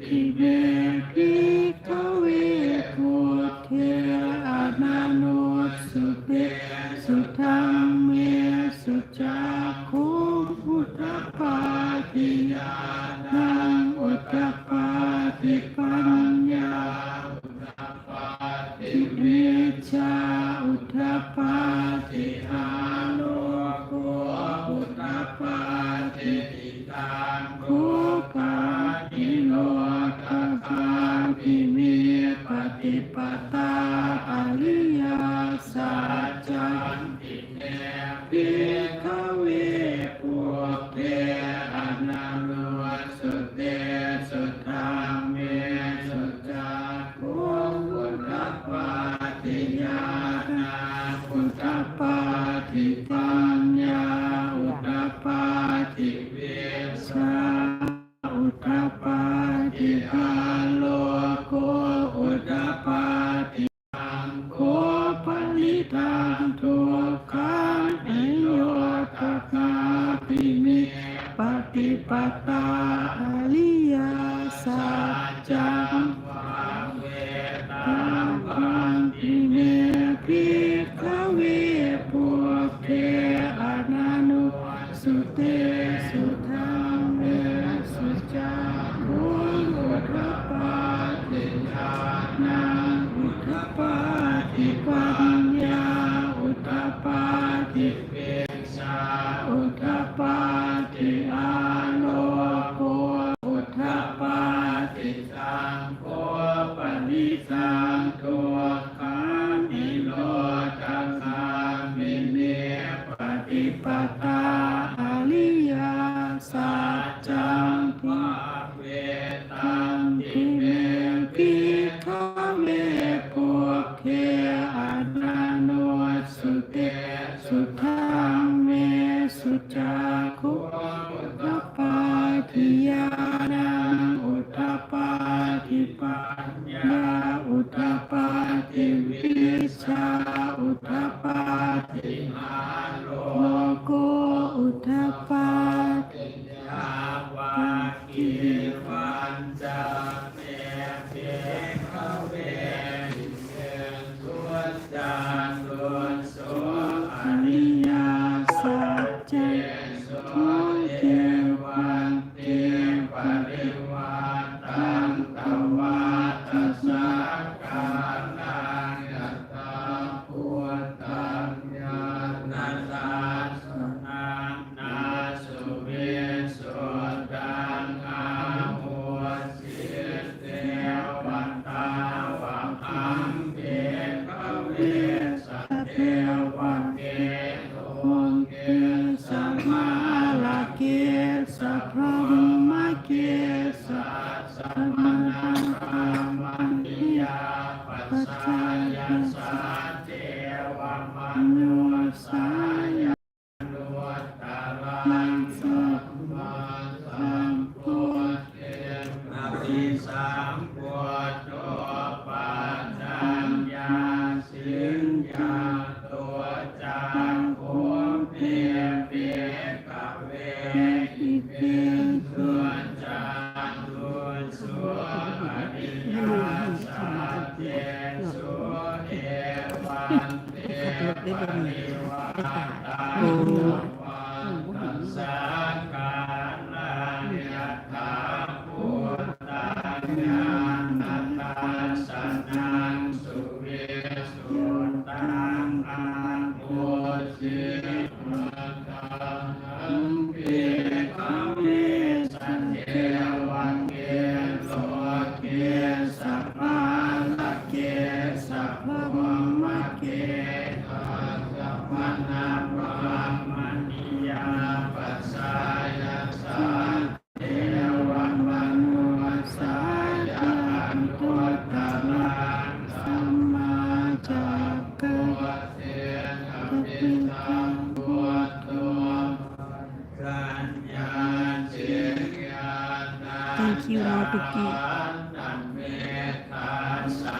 ทิเมพิกเวพุทเทอนานุสุเตสุธัมเมสุจักขุพุทธปาติญาณังอุตตปาติปัญญาทิเมชาอุตตปาติอาโลโกอุตตปาติติตังคุปาติโลกคาปิเมปฏิปตาอริยสัจจันติเนภิกขเวปุพเพอนานุสุเตสุธัมเมสุจักขุพุทธปาติญาณังอุตตปาติปัญญาอุตตปาติเวชาอุตตปาติอาโลโกอุตตปาติตังโคปนิทังทุกขังอโยตคาปิเมปฏิปตาอริยสัจจังเวตังปันติเมภิกขเวปุพเพอนานุสุเตสุธัมเมสุจักขุอุตตปาติญาณังอุตตปาติปัญญาอุตตปาติเวชาอุตตปาติอาโลโกอุตตปาติสังโฆปนิสังทุกขังนิโรธคามิเนปฏิปตาอริยสัจจังทิเวตังทิเมภิกขเวปุพเพอนานุสุเตสุธัมเมสุจักขุอุตตปาติญาณังอุตตปาติปัญญาอุตตปาติวิชาอุตตปาติอาโลโกอุตตปาติยาวากิวันจาเมภิกขเวเยตุจานุโสอริยสัจเจสุเทวันติปริวาตังตวัตสักการังยัตตาพุทธัญญาณตัสสนังนาสุเวสุตังอาโหสิเตวันตาวะหังเภกเวสัพเพวันเกตุงเกสัมมาลาเกสัพพะมะเกสัสสะมะนังคามันติยาปัสสายาสัจเจวะมนุสายานุวัตตารังสัมมาสัมพุทเทนะภิสัมพุทโธปัจจัญญาสิญญาตัวจักขุเพียเปียกเวอิเปตุจันตุสุอริยสัจเจสุเอวันเตปริวาตังวัฏสักการังยัตถาพุทธัญญาณตัสสนังสุเวสุตังอาโหสิตังภิกขเวสัจเจวันเกโลเกสัพพะละเกสัพพะมะเกตัสสะมะนะพะมะนิยาปัสสายาสัจเจวะมนุสายานุตตะรังสัมมาจักขุเทนะภิสัมพุทโธสัญญาจิญาณัง Thank you, Lord Tuki. นันเมตตาสั